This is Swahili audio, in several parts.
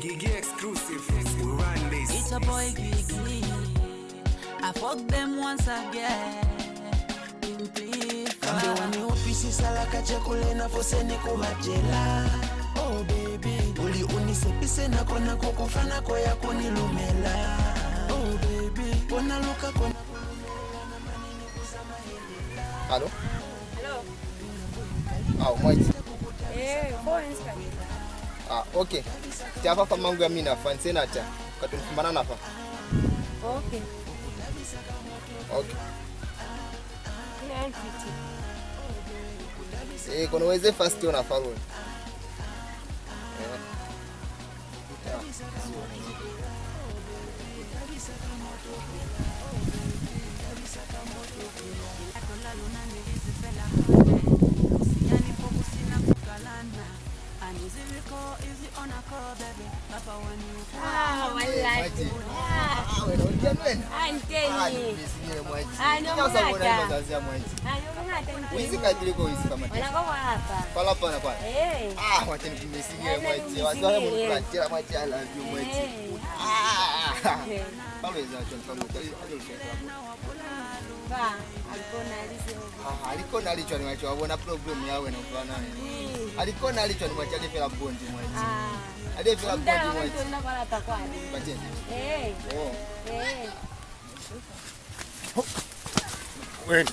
Gigi Exclusive, we run this. It's a boy Gigi. I fuck them once again. Kambe wani ofisi salaka chakule na foseni kubajela. Oh baby, uli unisepise na kona kukufana kwa ya kunilumela. Oh baby, kona luka kona kunilumela na manini kusama helela. Hello? Hello? Ah, mwaji. Boy inska. Okay. Tiafa fa mangu ya mina fanse na cha. Katumfumbana nafa. Okay. Okay. Kono weze fast una follow. Alikona alicho ni wacho wabona problem yawe na mfana nini. Alikona alicho ni wacho alifela bondi mwaji. Alifela bondi mwaji. Batende. Wait. Oh. Wait.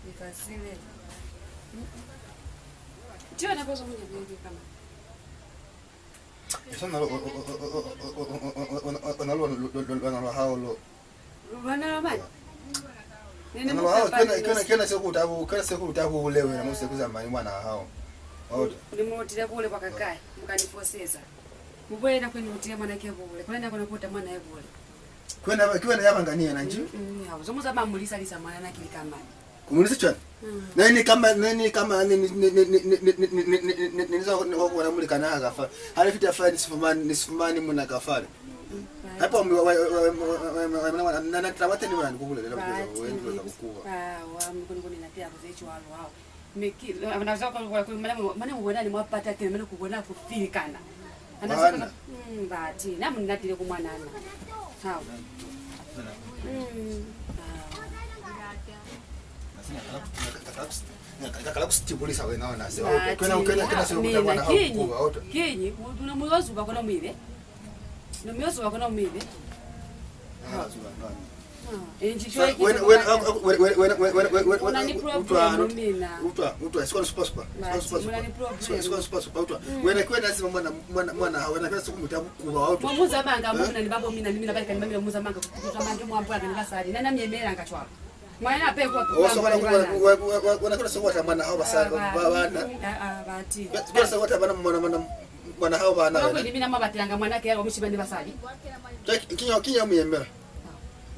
Nikasile. Tio anapoza mwenye bibi kama. Sana lo haulo. Wana mali. Nene Kana sekutabu ulewe na muse kuzamani mwana hao. Ulimotira kule kwa kakai, mkanifoseza. Mubwera kwenye utia mwana yake bole. Kwenda kuna kuta mwana yake bole. Kwenda yabangania na nji. Hawo zomuza bamulisa lisa mwana na kilikama. Kumulisa chwana. Nani kama nizo kwa mulika na agafa. Hali fita fa nisifumani muna kafari. Hapo na tawate ni mwana kukule leo wewe kukuwa. Mkungu ninatia kuzecho walo hao. Meki anaweza kwa maana mbona ni mwapata tena maana kubona kufikana. Anaweza bati na mnatile kumwana ana. Hao. Kala kusitibulisa wewe naona sasa. Kuna sio kutakuwa na hapo. Kenyi tuna mwezo bakona mwile. Ni mwezo bakona mwile. Mwana pepo wanakula sokota mwana hao basala bana bati kwa sokota bana mwana hao bana wewe mimi na mabatilanga mwana ke omushibane basali kinyo muyemera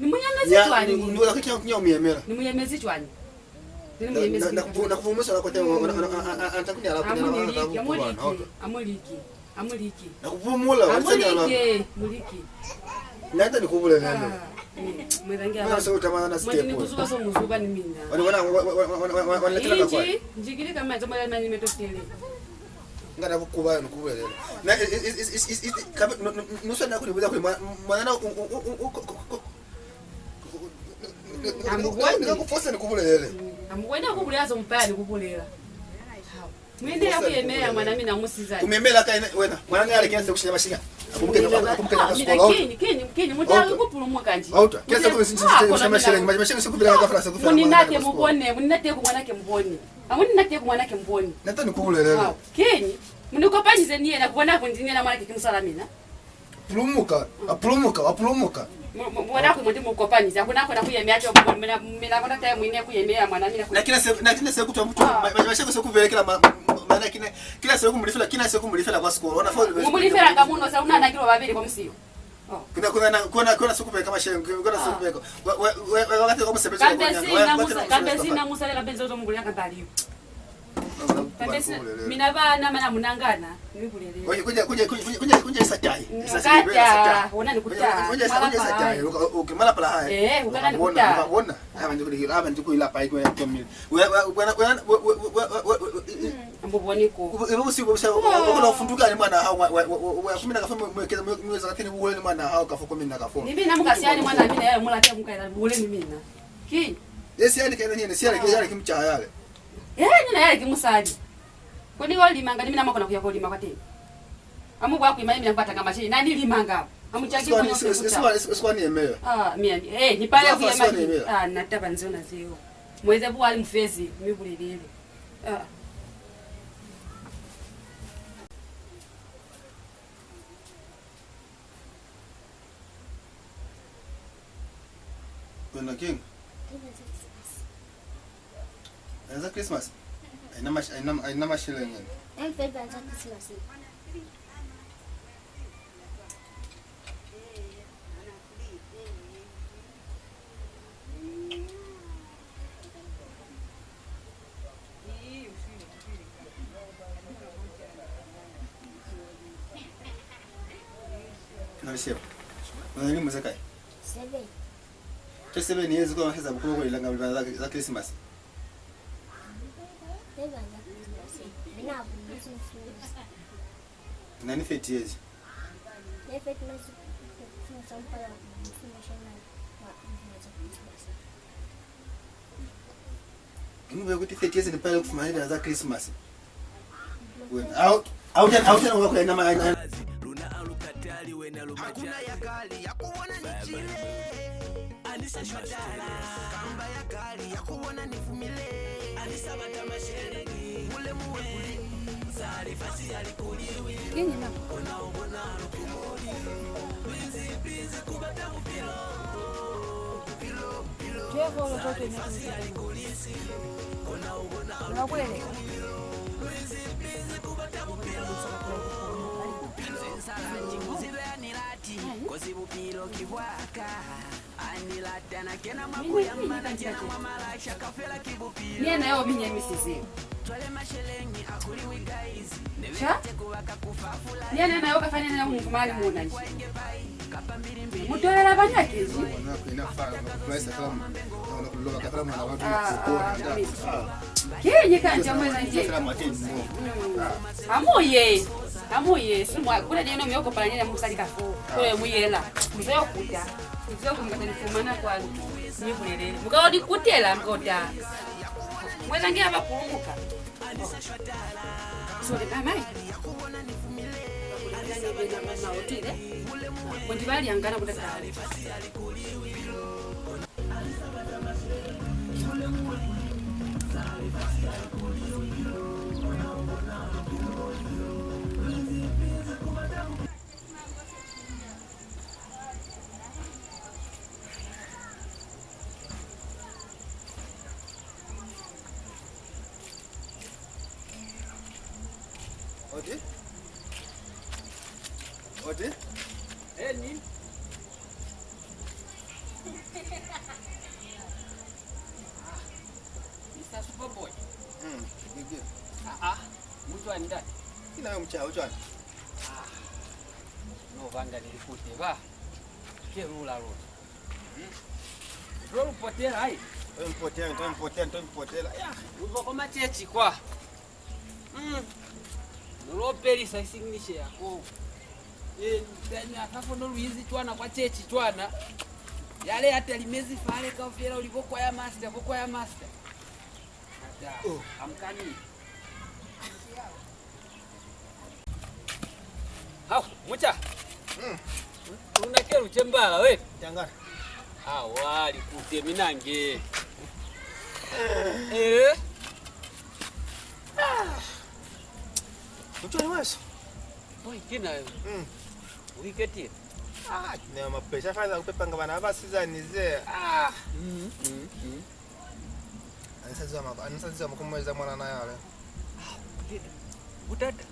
ni munyamezi twani ndio kinyo muyemera ni munyamezi twani na kuvumisha na kote antakunya ala amuliki na kuvumula muliki nenda nikubule nenda mwerangia mwana sokota mwana step mwini kuzuka so muzuka ni minda wanataka kwa njigiri kama zama na nimetofele ngana kukuba nokubelele na nusa nakuni buza kuli mwana amugwenda kufosa nikubulele amugwenda kubulaza mpaya kubulela mwende yakuyemera mwana mimi na musiza kumemela kai wena mwana ngale kiasi kushinya mashinga kumkenya kinyi mutaka kupulumuka nje auto kiasi kushinya mashinga sikubila ngafala sikufala muninate mubone muninate kumwanake mboni amuninate kumwanake mboni nata nikubulele kinyi munikopanyize niye na kubona kundinia na mwanake kimsalamina apulumuka mwana ku mundi mukopanyize akuna kona kuyemea cyo mina kona taye mwine kuyemea mwana mina na kina siku tu mtu mashinga sikubelekela maana kila siku mulifela kina siku mulifela kwa school ona fo mulifela ngamuno sa una nakiro babiri kwa msio kuna siku peka mashinga kuna siku peka wakati kama sebeza kambezi na musa la benzo zo mungulia kambaliyo mina bana mana munangana nibulele kuja sajai kata ona nikuta kuja sajai ukimala pala haya ukana nikuta bona hapa ndiko ila pai kwa kamili mboboniko ubusi ukona ufunduka ni mwana hao wa kumina kafa mwekeza mweza katini uwe ni mwana hao kafa kumina kafa nibi namukasiani mwana mina yale mulate mukaira bule mina ki yesi yani kaina nyene si yale kimcha yale nina yale kimusali kuni olimanga nimina makona kuya kolima kwate amu bwa kuima mimi napata kama chini nani limanga amuchaki kwa nyote swani emea mimi ni pale kuya maji nataba nzona zio mweze bwa ali mfezi mibulilile Kuna king Is it Christmas? Aina mashile ngene. Empedwa za Christmas. Nalishia. Nani muzeka? 7. 7 years ago heza bukuru kwa ilanga za Christmas. Nani 50 years? Mwe kuti 50 years ni pale kufumania za Christmas. Out na wako ina maana. Luna alukatali wena lumaja. Hakuna ya kali ya kuona ni chile. Anisa shotala. Kamba ya kali ya kuona ni fumile. Anisa batama sheregi. Mule muwe kuli. Zari fasi alikuliwi. kinyi na Ona ubona lukumori. Bizi kubata mpilo. Pilo. Jeko lo toke ni Fasi alikulisi. Ona ubona unakwele bizi kubata mpilo. Kozibupiro kibwaka anilata na kena makuyamba na kena mamalasha kafela kibupiro niye nayo minye misisi twale mashelengi akuliwi guys cha kuwaka kufafula niye nayo kafanya na mkumani muna nji mutolera banyakezi kinyi kanja mweza nje amuye simwa kuna neno myoko palanyene musali kafu kule muyela muzeyo kuta muzeyo kumkatani kumana kwa nyikulelele mukawodi kutela mkota mweza ngia bakulumuka sole kamai na mama otile. Kundi bali angana kutata. Odi? Odi? Ni? Mr. Superboy. Gigi. Mtu andani. Kina mchao chani. No vanga nilikute ba. Kerula ro. Rolo potela hai. Mpotela. Ya, uzo koma chechi kwa. Nolopeli saisingishe yako. Ndani akafo no Luizi twana kwa chechi twana. Yale hata limezi fale ka ufira ulivyokuwa ya master, Hata amkani. Hao, mucha. Unakero chembala we. Tangana. Wali kuteminange. Mchoni waso. Boy kina. Wiketi. Ne mapesha faza kupepanga bana abasizani ze. Anisaziwa makumweza mwana na yale. Utata.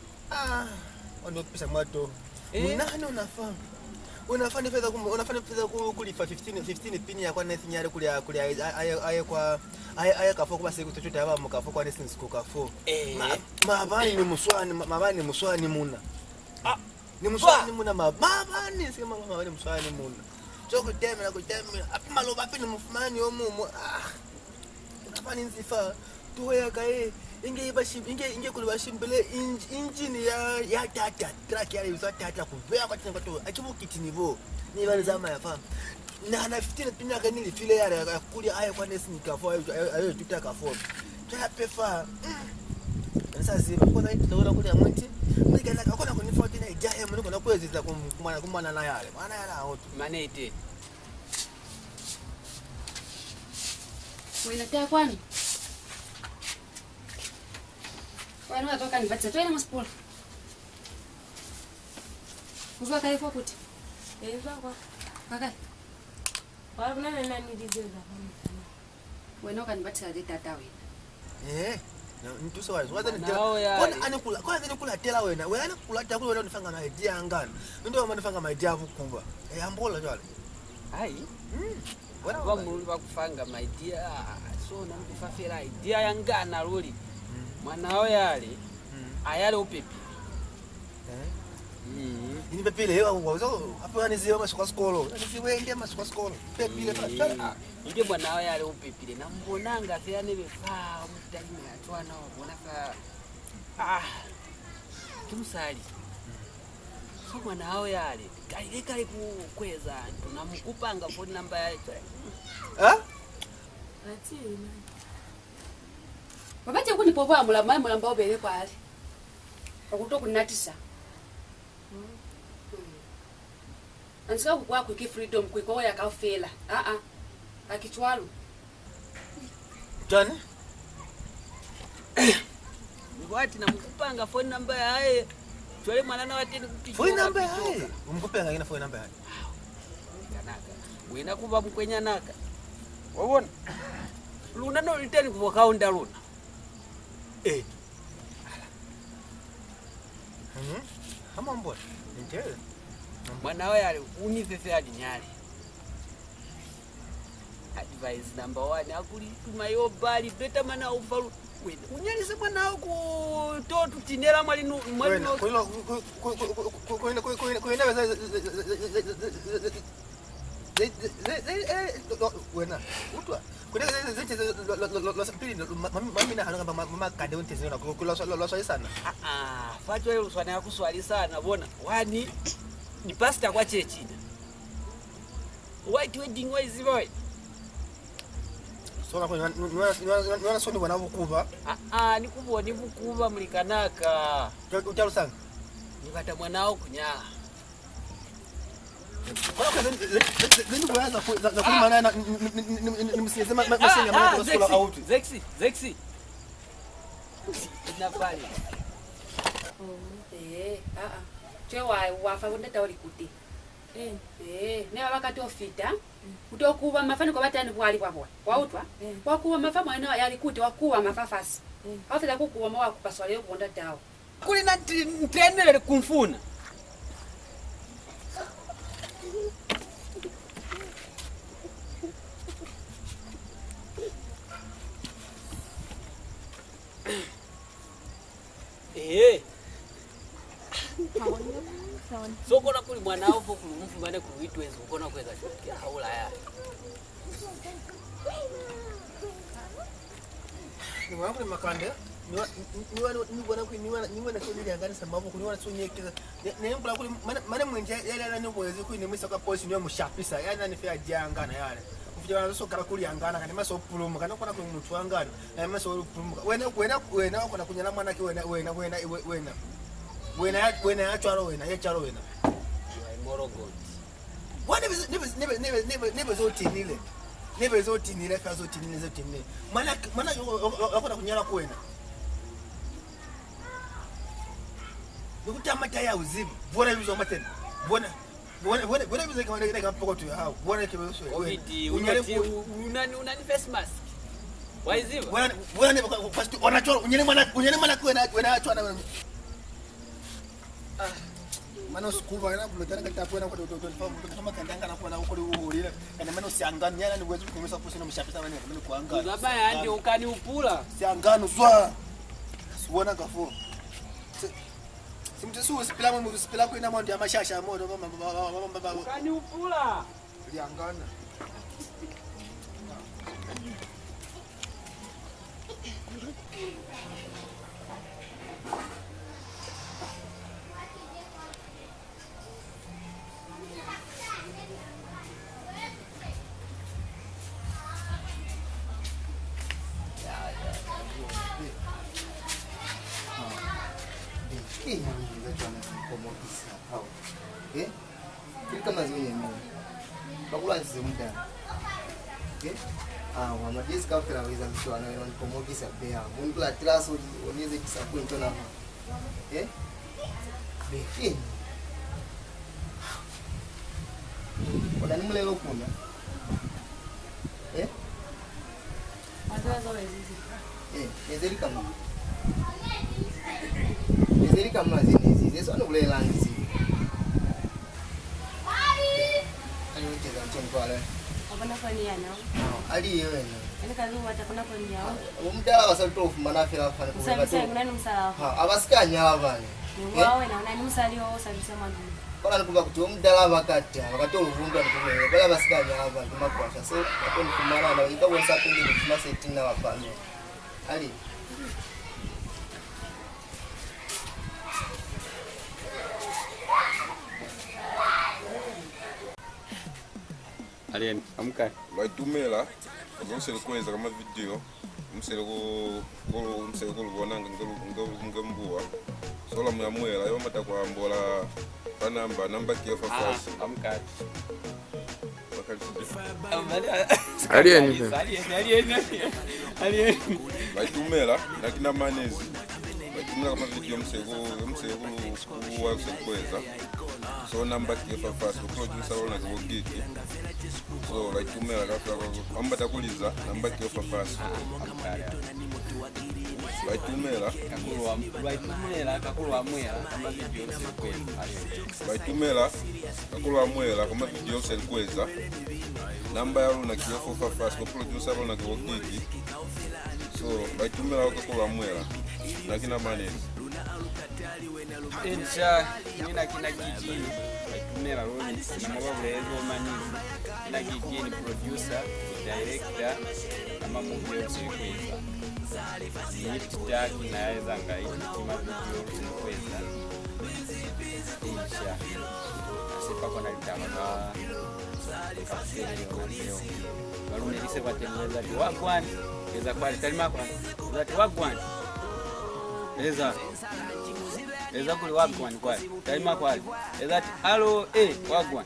Wando kupisa mwato. Nani unafahamu? Unafanya fedha kulipa 15 pini ya kwa nesi nyare kulia aye kwa aye kafo kwa siku chochote hapa mkafo kwa nesi siku kafo. Mabani ni muswani muna. Ni muswani muna mabani sema mabani muswani muna. Choko teme na kutemela apima loba pini mfumani omumu. Unafanya nzifa tuwe kae inge kulibashimbele engine ya tata track ya yuza tata kuvea kwa tena kwa akibu kitinivo ni bali zama ya famu na 15 pinya kanili file ya kuli aya kwa nesi nikafo ayo tutaka fo tya pefa sasa ziba kwa nini tunaona kule amonti ndigana kakona kuni 14 ijaye mliko na kuweza kumana na yale maana yana auto Manete. Unatea kwani? Wanu watoka nipatia toa ile maspora. Uzwa kai fokuti. Kwa. Kaka. Wala kuna nani nilizoza. Wenu kanipatia ile tata wewe. Ntuso wazo waza kona anekula kwanza nikula tela wena wena kula tela kule unafanga na idea ngani ndio wanafanga ma idea vukumba ambola jwale Wana muri bakufanga my dear so na mkufafira idea yangana loli mwanao yale ayale upepi ini pepile hewa wazo hapo aniziwa masukwa skolo aniziwe ndia masukwa skolo pepile pala ndio mwanao yale upepile na mbonanga fiane befa mutali atwana wabona ka kimsali so mwanao yale kale kukweza tunamkupanga phone number yake Babati kunipopoa mulamba obele kwali. Akutokunatisa. Ansika kukwa ku freedom kwiko yakafela. Akichwalo. Tani? Ngwati namkupanga phone number yae. Chwale mwanana wateni kuti. Phone number yae. Umkupanga ina phone number yae. Kanaka. Wena kuba mkwenya naka. Wabona? Luna no liteni kubo kaunda luna. Hama mbona? Nitele. Mwana yale unifefe hadi nyali. Advice number 1 akuli tumayo bali beta mana ufalu. Unyalise mwana ku totu tinera mwali no. Wena utwa kuna losapili mami na hanga mama kade untezena kuloswa sana fatwa ile uswana yakuswali sana bona wani ni pastor kwa chechi white wedding wise boy so nwana soni wana bukuba nikubo ni bukuba mulikanaka utalusanga nikata mwanao kunyaa Nini kuanza za kulima na nimsema message ya school out. Zexi. Inafali. Wafa kundeta oli kuti. Ne wakati ofita. Kutokuwa mafani kwa batani bwali bwabwa. Wautwa. Wakuwa mafa mwana yali kuti wakuwa mafafasi. Afisa kukuwa mwa kupaswa leo kuonda dawa. Kuli na trainer kumfuna. So kona kuli mwanao fo kumfu mane kuvitu ezo kona kweza shukia haula ya. Ni wangu ni makande. Niwe na kile ngani sababu kuniona sonyekeza. Nembula kuli mane mwenje yale ana nibwezi kuli nemisa ka posi niwe mushapisa. Yana ni fia jangana yale. Kufika na so kala kuli angana kana maso pulumu kana kona kuli mtu angana. Na maso pulumu. Wena kona kunyala mwana ki wena yacharo wena yacharo wena. Morogo. Wana nebe zotinile. Nebe zotinile fa zotinile. Mana yakona kunyala kwena. Ukutamata ya uzibu. Bwana yuzo matena. Bwana yuzo kama ndio pokoto ya hao. Bwana kibeso wewe. Unani face mask. Waizibu. Bwana ne first wanachora unyele mwana kwena achwana. Mana sikuva na bulotana katapo na kwa kama kandanga na kwa na ukoli uhulile kana mana usiangana nyana ni uwezo kumisa pusi no mshapisa bane mimi kuangana uzabaya andi ukani upula siangano zwa siona kafuru simtesu usipila mwe usipila kwa ina mondo ya mashasha ya moto kama ukani upula siangana kama zile mimi bakula nzimda mama jinsi kafira weza mshwana na nikomokisa bea mungu la traso onize disappoint na beki wala nimle lokuna Watazo hizi. Ezeli kama zini hizi sio kule lanzi cheza mchengo wale. Wapana kwa nia nao. Ali yewe. Yaani kazi watakuna kwa nia wao. Umdala wasatofu manafira fana kwa. Sasa nani msala? Abasikanya abana. Wawe na nani msali wao sabisa mwanzo. Bala nikuba kuti umdala wakati oluvundu alikumwe bala basikanya abantu makwasha so bakoni kumara na ika wonsa pindi kufuna setina wapano. Ali. Alien, amka. Waitumela, ngomsele kweza kama video, msele ko lubona ngambua. Sola mwamwela yo mata kwa mbola namba kiafa fast. Amka. Alien. Waitumela na kina manezi. Waitumela kama video msele kweza. So namba kiafa fast producer ona kwa Gigi. So waitumela kafa ambata kuliza namba kiafa fast. Waitumela kakulu amwela kama video kweza namba yalo na kiofo fast ko producer alo na kwa Gigi. So waitumela kakulu amwela na kina manezi insha nina kina Gigi waitumela Lozi na mabablezo manizi kina Gigi ni producer director ama movie kweza Nitaki naweza ngai kima video kweza insha asipa kona litama na kasiri walunelise batengeza ti wagwani eza kwali talima kwa zati wagwani eza eza kuli wagwan kwali taima kwali eza hello wagwan